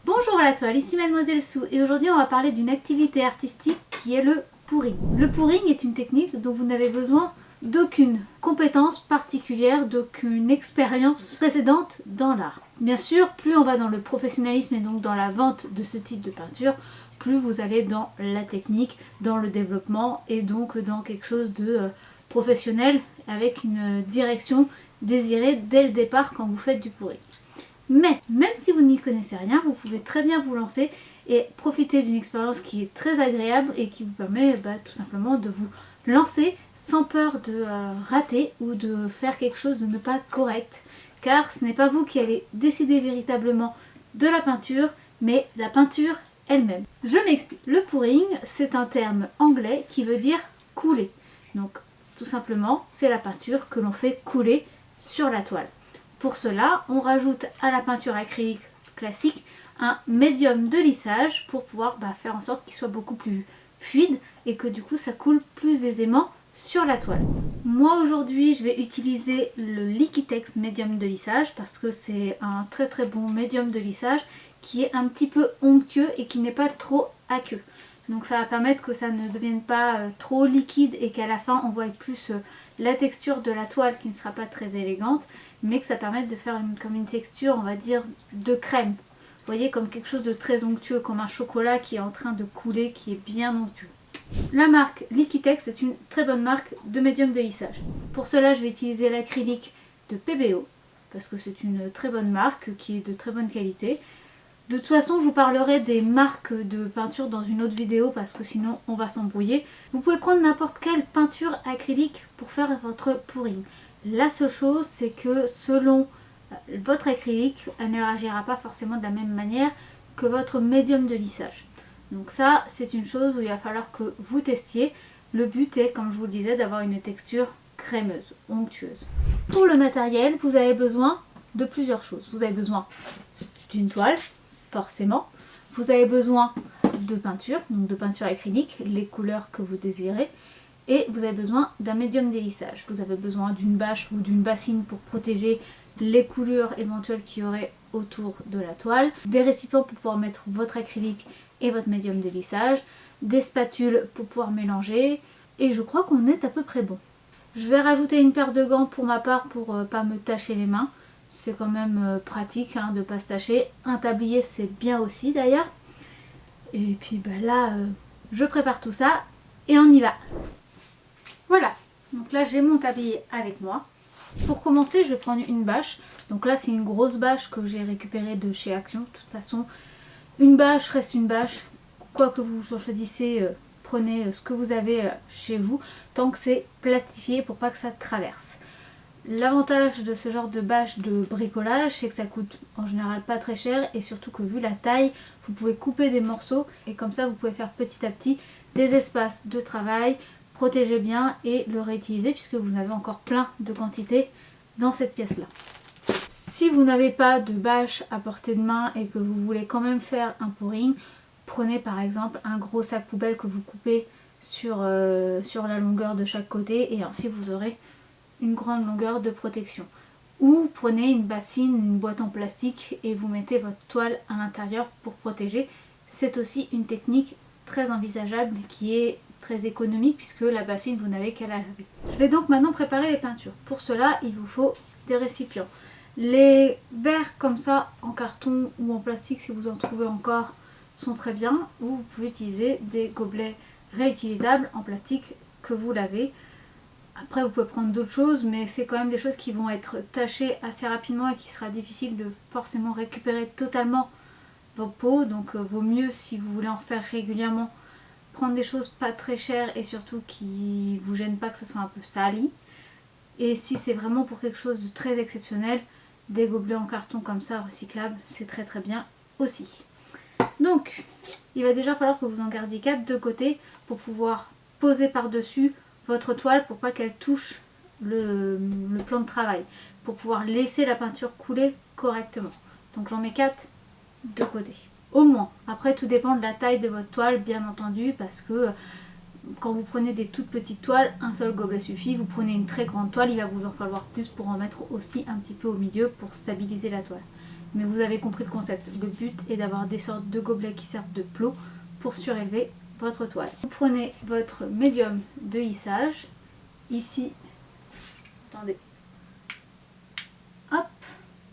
Bonjour à la toile, ici Mademoiselle Sou et aujourd'hui on va parler d'une activité artistique qui est le pouring. Le pouring est une technique dont vous n'avez besoin d'aucune compétence particulière, d'aucune expérience précédente dans l'art. Bien sûr, plus on va dans le professionnalisme et donc dans la vente de ce type de peinture, plus vous allez dans la technique, dans le développement et donc dans quelque chose de professionnel avec une direction désirée dès le départ quand vous faites du pouring. Mais même si vous n'y connaissez rien, vous pouvez très bien vous lancer et profiter d'une expérience qui est très agréable et qui vous permet tout simplement de vous lancer sans peur de rater ou de faire quelque chose de ne pas correct, car ce n'est pas vous qui allez décider véritablement de la peinture, mais la peinture elle-même. Je m'explique. Le pouring, c'est un terme anglais qui veut dire couler. Donc tout simplement, c'est la peinture que l'on fait couler sur la toile. Pour cela, on rajoute à la peinture acrylique classique un médium de lissage pour pouvoir faire en sorte qu'il soit beaucoup plus fluide et que du coup ça coule plus aisément sur la toile. Moi aujourd'hui je vais utiliser le Liquitex médium de lissage parce que c'est un très très bon médium de lissage qui est un petit peu onctueux et qui n'est pas trop aqueux. Donc ça va permettre que ça ne devienne pas trop liquide et qu'à la fin on voit plus la texture de la toile qui ne sera pas très élégante, mais que ça permette de faire comme une texture, on va dire, de crème. Vous voyez, comme quelque chose de très onctueux, comme un chocolat qui est en train de couler, qui est bien onctueux. La marque Liquitex est une très bonne marque de médium de lissage. Pour cela, je vais utiliser l'acrylique de PBO, parce que c'est une très bonne marque qui est de très bonne qualité. De toute façon, je vous parlerai des marques de peinture dans une autre vidéo parce que sinon on va s'embrouiller. Vous pouvez prendre n'importe quelle peinture acrylique pour faire votre pouring. La seule chose, c'est que selon votre acrylique, elle ne réagira pas forcément de la même manière que votre médium de lissage. Donc ça, c'est une chose où il va falloir que vous testiez. Le but est, comme je vous le disais, d'avoir une texture crémeuse, onctueuse. Pour le matériel, vous avez besoin de plusieurs choses. Vous avez besoin d'une toile, forcément. Vous avez besoin de peinture, donc de peinture acrylique, les couleurs que vous désirez. Et vous avez besoin d'un médium de lissage. Vous avez besoin d'une bâche ou d'une bassine pour protéger les coulures éventuelles qu'il y aurait autour de la toile. Des récipients pour pouvoir mettre votre acrylique et votre médium de lissage. Des spatules pour pouvoir mélanger. Et je crois qu'on est à peu près bon. Je vais rajouter une paire de gants pour ma part pour ne pas me tacher les mains. C'est quand même pratique de ne pas se tacher. Un tablier c'est bien aussi d'ailleurs. Et puis là, je prépare tout ça et on y va. Voilà, donc là j'ai mon tablier avec moi. Pour commencer, je vais prendre une bâche. Donc là c'est une grosse bâche que j'ai récupérée de chez Action. De toute façon, une bâche reste une bâche. Quoi que vous choisissez, prenez ce que vous avez chez vous. Tant que c'est plastifié pour pas que ça traverse. L'avantage de ce genre de bâche de bricolage, c'est que ça coûte en général pas très cher et surtout que vu la taille, vous pouvez couper des morceaux et comme ça vous pouvez faire petit à petit des espaces de travail, protéger bien et le réutiliser puisque vous avez encore plein de quantité dans cette pièce-là. Si vous n'avez pas de bâche à portée de main et que vous voulez quand même faire un pouring, prenez par exemple un gros sac poubelle que vous coupez sur la longueur de chaque côté et ainsi vous aurez une grande longueur de protection. Ou prenez une bassine, une boîte en plastique et vous mettez votre toile à l'intérieur pour protéger. C'est aussi une technique très envisageable qui est très économique puisque la bassine vous n'avez qu'à la laver. Je vais donc maintenant préparer les peintures. Pour cela, il vous faut des récipients. Les verres comme ça en carton ou en plastique si vous en trouvez encore sont très bien. Ou vous pouvez utiliser des gobelets réutilisables en plastique que vous lavez. Après vous pouvez prendre d'autres choses mais c'est quand même des choses qui vont être tachées assez rapidement et qui sera difficile de forcément récupérer totalement vos peaux. Donc vaut mieux si vous voulez en faire régulièrement prendre des choses pas très chères et surtout qui vous gênent pas que ça soit un peu sali. Et si c'est vraiment pour quelque chose de très exceptionnel, des gobelets en carton comme ça recyclables c'est très très bien aussi. Donc il va déjà falloir que vous en gardiez 4 de côté pour pouvoir poser par dessus votre toile pour pas qu'elle touche le plan de travail, pour pouvoir laisser la peinture couler correctement. Donc j'en mets 4 de côté. Au moins. Après tout dépend de la taille de votre toile bien entendu parce que quand vous prenez des toutes petites toiles, un seul gobelet suffit. Vous prenez une très grande toile, il va vous en falloir plus pour en mettre aussi un petit peu au milieu pour stabiliser la toile. mais vous avez compris le concept. Le but est d'avoir des sortes de gobelets qui servent de plot pour surélever votre toile. Vous prenez votre médium de hissage, ici, attendez, hop,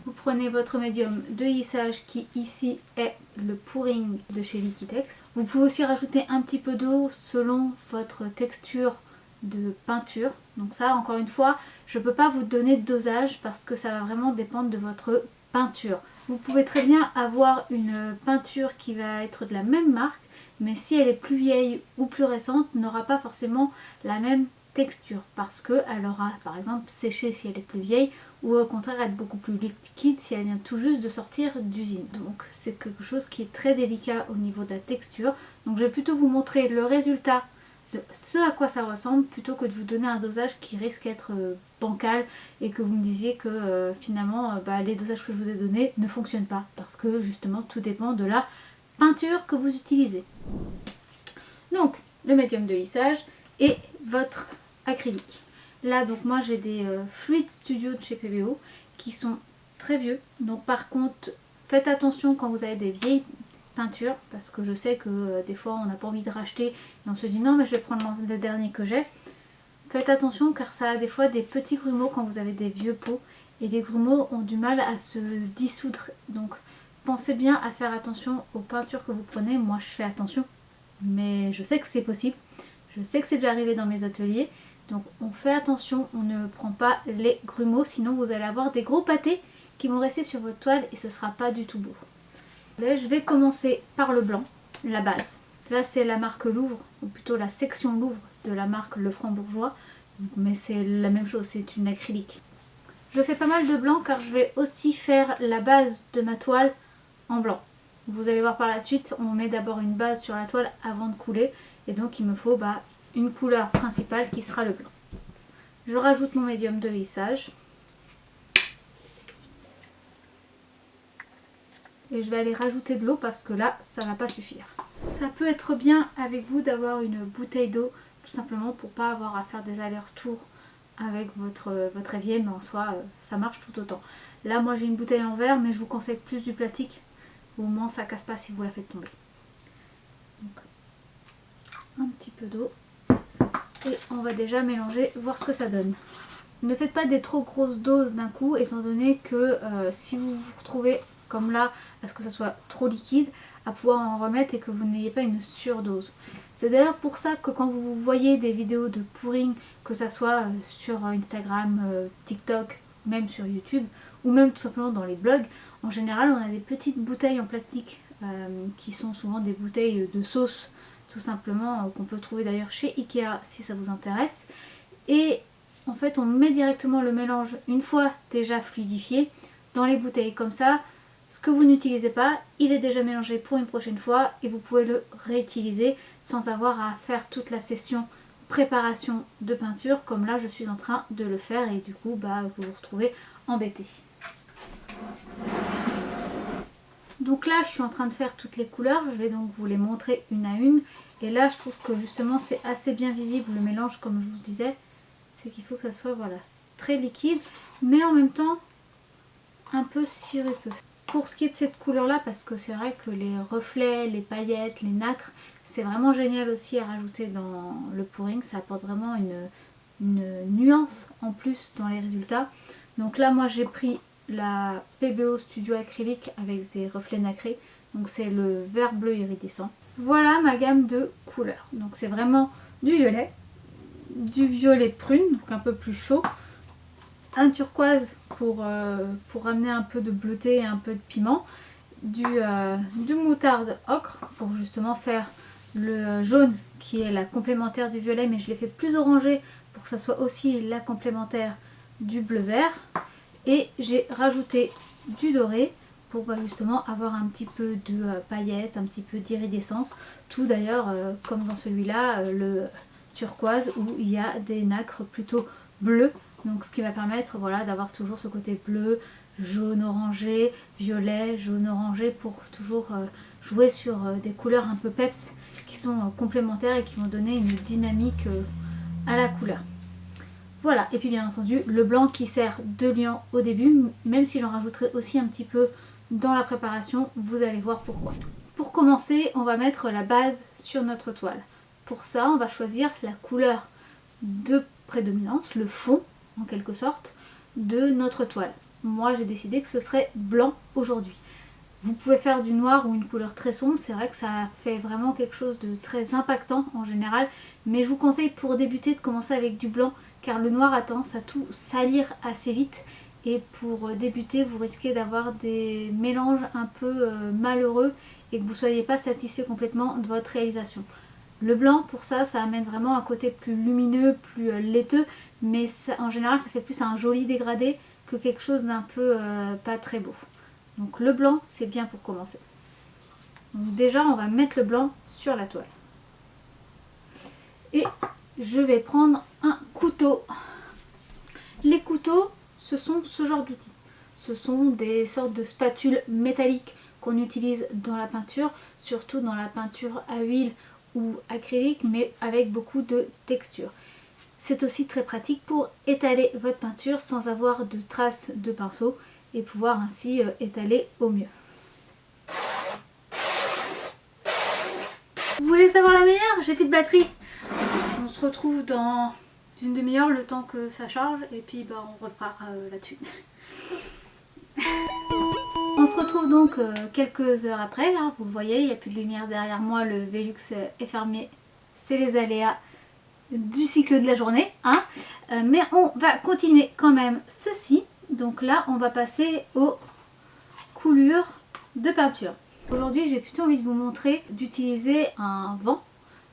vous prenez votre médium de hissage qui ici est le pouring de chez Liquitex. Vous pouvez aussi rajouter un petit peu d'eau selon votre texture de peinture. Donc ça, encore une fois, je ne peux pas vous donner de dosage parce que ça va vraiment dépendre de votre peinture. Vous pouvez très bien avoir une peinture qui va être de la même marque, mais si elle est plus vieille ou plus récente, n'aura pas forcément la même texture parce qu'elle aura par exemple séché si elle est plus vieille ou au contraire être beaucoup plus liquide si elle vient tout juste de sortir d'usine. Donc c'est quelque chose qui est très délicat au niveau de la texture. Donc je vais plutôt vous montrer le résultat de ce à quoi ça ressemble plutôt que de vous donner un dosage qui risque d'être bancal et que vous me disiez que finalement les dosages que je vous ai donnés ne fonctionnent pas parce que justement tout dépend de la peinture que vous utilisez. Donc le médium de lissage et votre acrylique. Là donc moi j'ai des Fluid Studio de chez PBO qui sont très vieux, donc par contre faites attention quand vous avez des vieilles peintures parce que je sais que des fois on n'a pas envie de racheter et on se dit non mais je vais prendre le dernier que j'ai. Faites attention car ça a des fois des petits grumeaux quand vous avez des vieux pots et les grumeaux ont du mal à se dissoudre, donc pensez bien à faire attention aux peintures que vous prenez. Moi je fais attention mais je sais que c'est possible, je sais que c'est déjà arrivé dans mes ateliers, donc on fait attention, on ne prend pas les grumeaux sinon vous allez avoir des gros pâtés qui vont rester sur votre toile et ce sera pas du tout beau. Là, je vais commencer par le blanc, la base. Là c'est la marque Louvre, ou plutôt la section Louvre de la marque Le Franc-Bourgeois, mais c'est la même chose, c'est une acrylique. Je fais pas mal de blanc car je vais aussi faire la base de ma toile en blanc. Vous allez voir par la suite, on met d'abord une base sur la toile avant de couler et donc il me faut une couleur principale qui sera le blanc. Je rajoute mon médium de lissage. Et je vais aller rajouter de l'eau parce que là ça va pas suffire. Ça peut être bien avec vous d'avoir une bouteille d'eau tout simplement pour pas avoir à faire des allers-retours avec votre évier, mais en soi ça marche tout autant. Là moi j'ai une bouteille en verre mais je vous conseille plus du plastique, au moins ça casse pas si vous la faites tomber. Donc, un petit peu d'eau et on va déjà mélanger, voir ce que ça donne. Ne faites pas des trop grosses doses d'un coup étant donné que si vous vous retrouvez comme là, à ce que ça soit trop liquide, à pouvoir en remettre et que vous n'ayez pas une surdose. C'est d'ailleurs pour ça que quand vous voyez des vidéos de pouring, que ça soit sur Instagram, TikTok, même sur YouTube, ou même tout simplement dans les blogs, en général on a des petites bouteilles en plastique qui sont souvent des bouteilles de sauce, tout simplement, qu'on peut trouver d'ailleurs chez Ikea si ça vous intéresse. Et en fait on met directement le mélange une fois déjà fluidifié dans les bouteilles comme ça. Ce que vous n'utilisez pas, il est déjà mélangé pour une prochaine fois et vous pouvez le réutiliser sans avoir à faire toute la session préparation de peinture comme là je suis en train de le faire et du coup vous vous retrouvez embêté. Donc là je suis en train de faire toutes les couleurs, je vais donc vous les montrer une à une et là je trouve que justement c'est assez bien visible le mélange comme je vous disais, c'est qu'il faut que ça soit très liquide mais en même temps un peu sirupeux. Pour ce qui est de cette couleur là, parce que c'est vrai que les reflets, les paillettes, les nacres, c'est vraiment génial aussi à rajouter dans le pouring, ça apporte vraiment une nuance en plus dans les résultats. Donc là moi j'ai pris la PBO Studio acrylique avec des reflets nacrés, donc c'est le vert bleu iridescent. Voilà ma gamme de couleurs, donc c'est vraiment du violet, du violet prune, donc un peu plus chaud, un turquoise pour amener un peu de bleuté et un peu de piment, du moutarde ocre pour justement faire le jaune qui est la complémentaire du violet, mais je l'ai fait plus orangé pour que ça soit aussi la complémentaire du bleu vert, et j'ai rajouté du doré pour justement avoir un petit peu de paillettes, un petit peu d'iridescence, tout d'ailleurs comme dans celui-là, le turquoise où il y a des nacres plutôt bleues. Donc ce qui va permettre d'avoir toujours ce côté bleu, jaune orangé, violet, jaune orangé pour toujours jouer sur des couleurs un peu peps qui sont complémentaires et qui vont donner une dynamique à la couleur. Voilà, et puis bien entendu le blanc qui sert de liant au début, même si j'en rajouterai aussi un petit peu dans la préparation, vous allez voir pourquoi. Pour commencer, on va mettre la base sur notre toile. Pour ça, on va choisir la couleur de prédominance, le fond en quelque sorte, de notre toile. Moi, j'ai décidé que ce serait blanc aujourd'hui. Vous pouvez faire du noir ou une couleur très sombre, c'est vrai que ça fait vraiment quelque chose de très impactant en général, mais je vous conseille pour débuter de commencer avec du blanc, car le noir a tendance à tout salir assez vite, et pour débuter vous risquez d'avoir des mélanges un peu malheureux et que vous ne soyez pas satisfait complètement de votre réalisation. Le blanc pour ça, ça amène vraiment un côté plus lumineux, plus laiteux, mais ça, en général ça fait plus un joli dégradé que quelque chose d'un peu pas très beau. Donc le blanc c'est bien pour commencer. Donc déjà on va mettre le blanc sur la toile. Et je vais prendre un couteau. Les couteaux, ce sont ce genre d'outils. Ce sont des sortes de spatules métalliques qu'on utilise dans la peinture, surtout dans la peinture à huile ou acrylique, mais avec beaucoup de texture. C'est aussi très pratique pour étaler votre peinture sans avoir de traces de pinceau et pouvoir ainsi étaler au mieux. Vous voulez savoir la meilleure? J'ai plus de batterie. On se retrouve dans une demi-heure, le temps que ça charge, et puis bah, on repart là-dessus. On se retrouve donc quelques heures après, hein, vous le voyez, il n'y a plus de lumière derrière moi, le Velux est fermé, c'est les aléas du cycle de la journée, hein. Mais on va continuer quand même ceci. Donc là on va passer aux coulures de peinture. Aujourd'hui j'ai plutôt envie de vous montrer d'utiliser un vent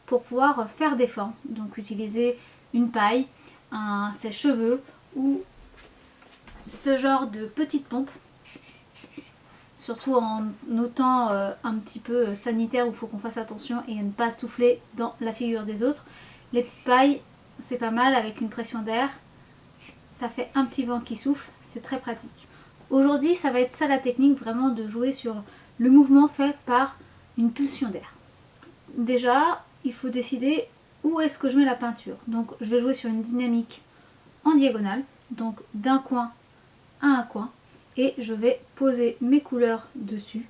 pour pouvoir faire des formes. Donc utiliser une paille, un sèche-cheveux ou ce genre de petite pompe. Surtout en notant un petit peu sanitaire où il faut qu'on fasse attention et à ne pas souffler dans la figure des autres. Les petites pailles, c'est pas mal avec une pression d'air. Ça fait un petit vent qui souffle, c'est très pratique. Aujourd'hui, ça va être ça la technique, vraiment de jouer sur le mouvement fait par une pulsion d'air. Déjà, il faut décider où est-ce que je mets la peinture. Donc je vais jouer sur une dynamique en diagonale, donc d'un coin à un coin. Et je vais poser mes couleurs dessus,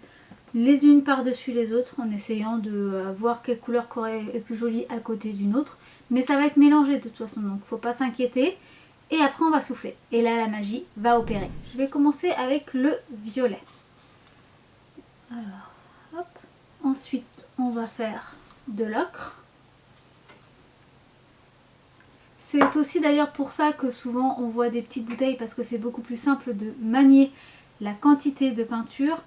les unes par-dessus les autres, en essayant de voir quelle couleur est plus jolie à côté d'une autre. Mais ça va être mélangé de toute façon, donc il ne faut pas s'inquiéter. Et après on va souffler. Et là la magie va opérer. Je vais commencer avec le violet. Alors, hop. Ensuite on va faire de l'ocre. C'est aussi d'ailleurs pour ça que souvent on voit des petites bouteilles, parce que c'est beaucoup plus simple de manier la quantité de peinture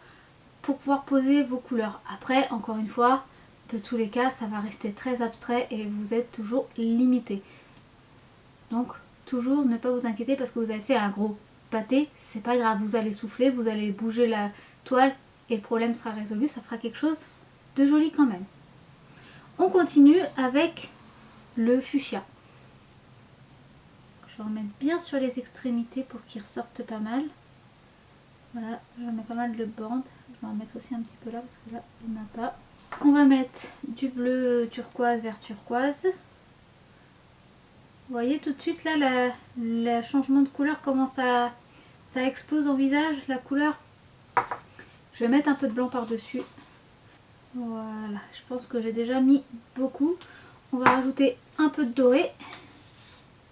pour pouvoir poser vos couleurs. Après, encore une fois, de tous les cas, ça va rester très abstrait et vous êtes toujours limité. Donc, toujours ne pas vous inquiéter parce que vous avez fait un gros pâté, c'est pas grave, vous allez souffler, vous allez bouger la toile et le problème sera résolu, ça fera quelque chose de joli quand même. On continue avec le fuchsia. Je vais remettre bien sur les extrémités pour qu'ils ressortent pas mal. Voilà, j'en mets pas mal de bandes. Je vais en mettre aussi un petit peu là parce que là, il n'y en a pas. On va mettre du bleu turquoise vers turquoise. Vous voyez tout de suite là, le changement de couleur, comment ça explose au visage, la couleur. Je vais mettre un peu de blanc par-dessus. Voilà, je pense que j'ai déjà mis beaucoup. On va rajouter un peu de doré.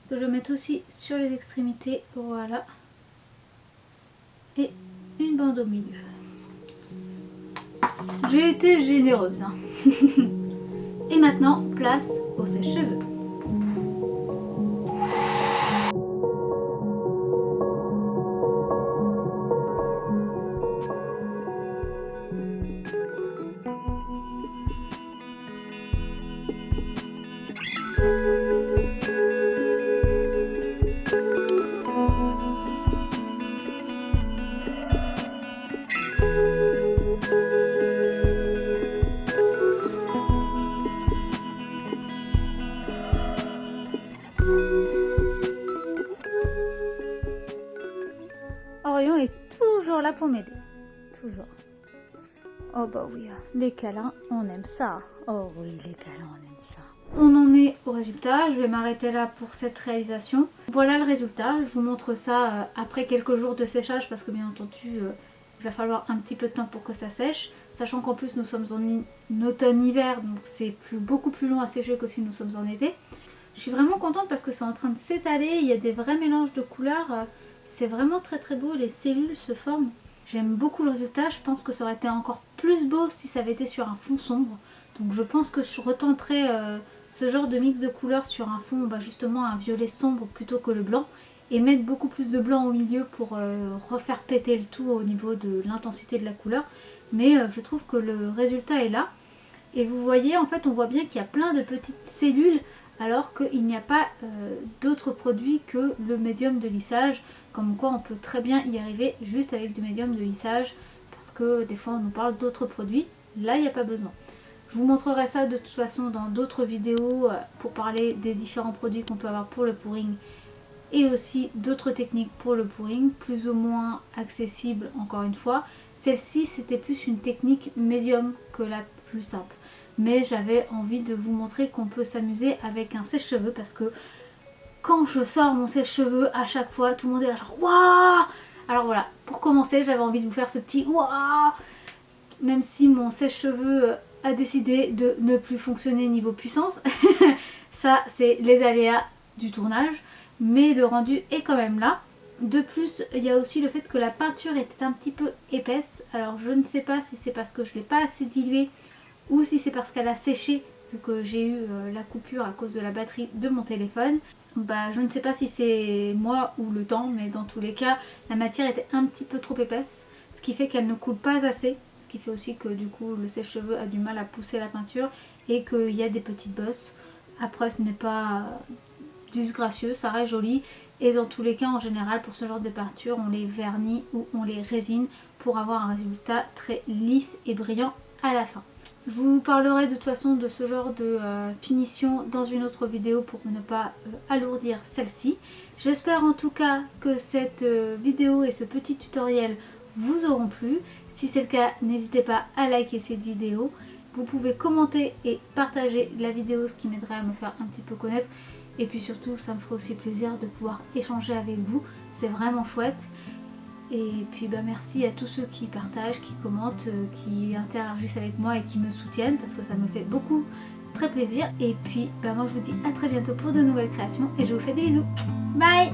Que je vais mettre aussi sur les extrémités, voilà, et une bande au milieu. J'ai été généreuse, hein. Et maintenant, place au sèche-cheveux. Orion est toujours là pour m'aider. Toujours. Oh bah oui, les câlins, on aime ça. Oh oui, les câlins, on aime ça. On en est au résultat. Je vais m'arrêter là pour cette réalisation. Voilà le résultat. Je vous montre ça après quelques jours de séchage parce que bien entendu, Il va falloir un petit peu de temps pour que ça sèche, sachant qu'en plus nous sommes en automne-hiver, donc c'est beaucoup plus long à sécher que si nous sommes en été. Je suis vraiment contente parce que c'est en train de s'étaler, il y a des vrais mélanges de couleurs, c'est vraiment très très beau, les cellules se forment. J'aime beaucoup le résultat, je pense que ça aurait été encore plus beau si ça avait été sur un fond sombre. Donc je pense que je retenterai ce genre de mix de couleurs sur un fond, justement un violet sombre plutôt que le blanc. Et mettre beaucoup plus de blanc au milieu pour refaire péter le tout au niveau de l'intensité de la couleur. Mais je trouve que le résultat est là. Et vous voyez, en fait, on voit bien qu'il y a plein de petites cellules alors qu'il n'y a pas d'autres produits que le médium de lissage. Comme quoi on peut très bien y arriver juste avec du médium de lissage parce que des fois on nous parle d'autres produits. Là, il n'y a pas besoin. Je vous montrerai ça de toute façon dans d'autres vidéos pour parler des différents produits qu'on peut avoir pour le pouring. Et aussi d'autres techniques pour le pouring, plus ou moins accessibles encore une fois. Celle-ci c'était plus une technique médium que la plus simple. Mais j'avais envie de vous montrer qu'on peut s'amuser avec un sèche-cheveux parce que quand je sors mon sèche-cheveux à chaque fois, tout le monde est là genre waouh. Alors voilà, pour commencer j'avais envie de vous faire ce petit waouh. Même si mon sèche-cheveux a décidé de ne plus fonctionner niveau puissance. Ça c'est les aléas du tournage. Mais le rendu est quand même là. De plus, il y a aussi le fait que la peinture était un petit peu épaisse. Alors je ne sais pas si c'est parce que je ne l'ai pas assez diluée ou si c'est parce qu'elle a séché vu que j'ai eu la coupure à cause de la batterie de mon téléphone. Je ne sais pas si c'est moi ou le temps, mais dans tous les cas, la matière était un petit peu trop épaisse. Ce qui fait qu'elle ne coule pas assez. Ce qui fait aussi que du coup le sèche-cheveux a du mal à pousser la peinture et qu'il y a des petites bosses. Après ce n'est pas disgracieux, ça reste joli et dans tous les cas en général pour ce genre de peinture on les vernit ou on les résine pour avoir un résultat très lisse et brillant à la fin. Je vous parlerai de toute façon de ce genre de finition dans une autre vidéo pour ne pas alourdir celle-ci. J'espère en tout cas que cette vidéo et ce petit tutoriel vous auront plu. Si c'est le cas, n'hésitez pas à liker cette vidéo. Vous pouvez commenter et partager la vidéo, ce qui m'aiderait à me faire un petit peu connaître. Et puis surtout, ça me ferait aussi plaisir de pouvoir échanger avec vous. C'est vraiment chouette. Et puis merci à tous ceux qui partagent, qui commentent, qui interagissent avec moi et qui me soutiennent parce que ça me fait beaucoup très plaisir. Et puis moi je vous dis à très bientôt pour de nouvelles créations et je vous fais des bisous. Bye!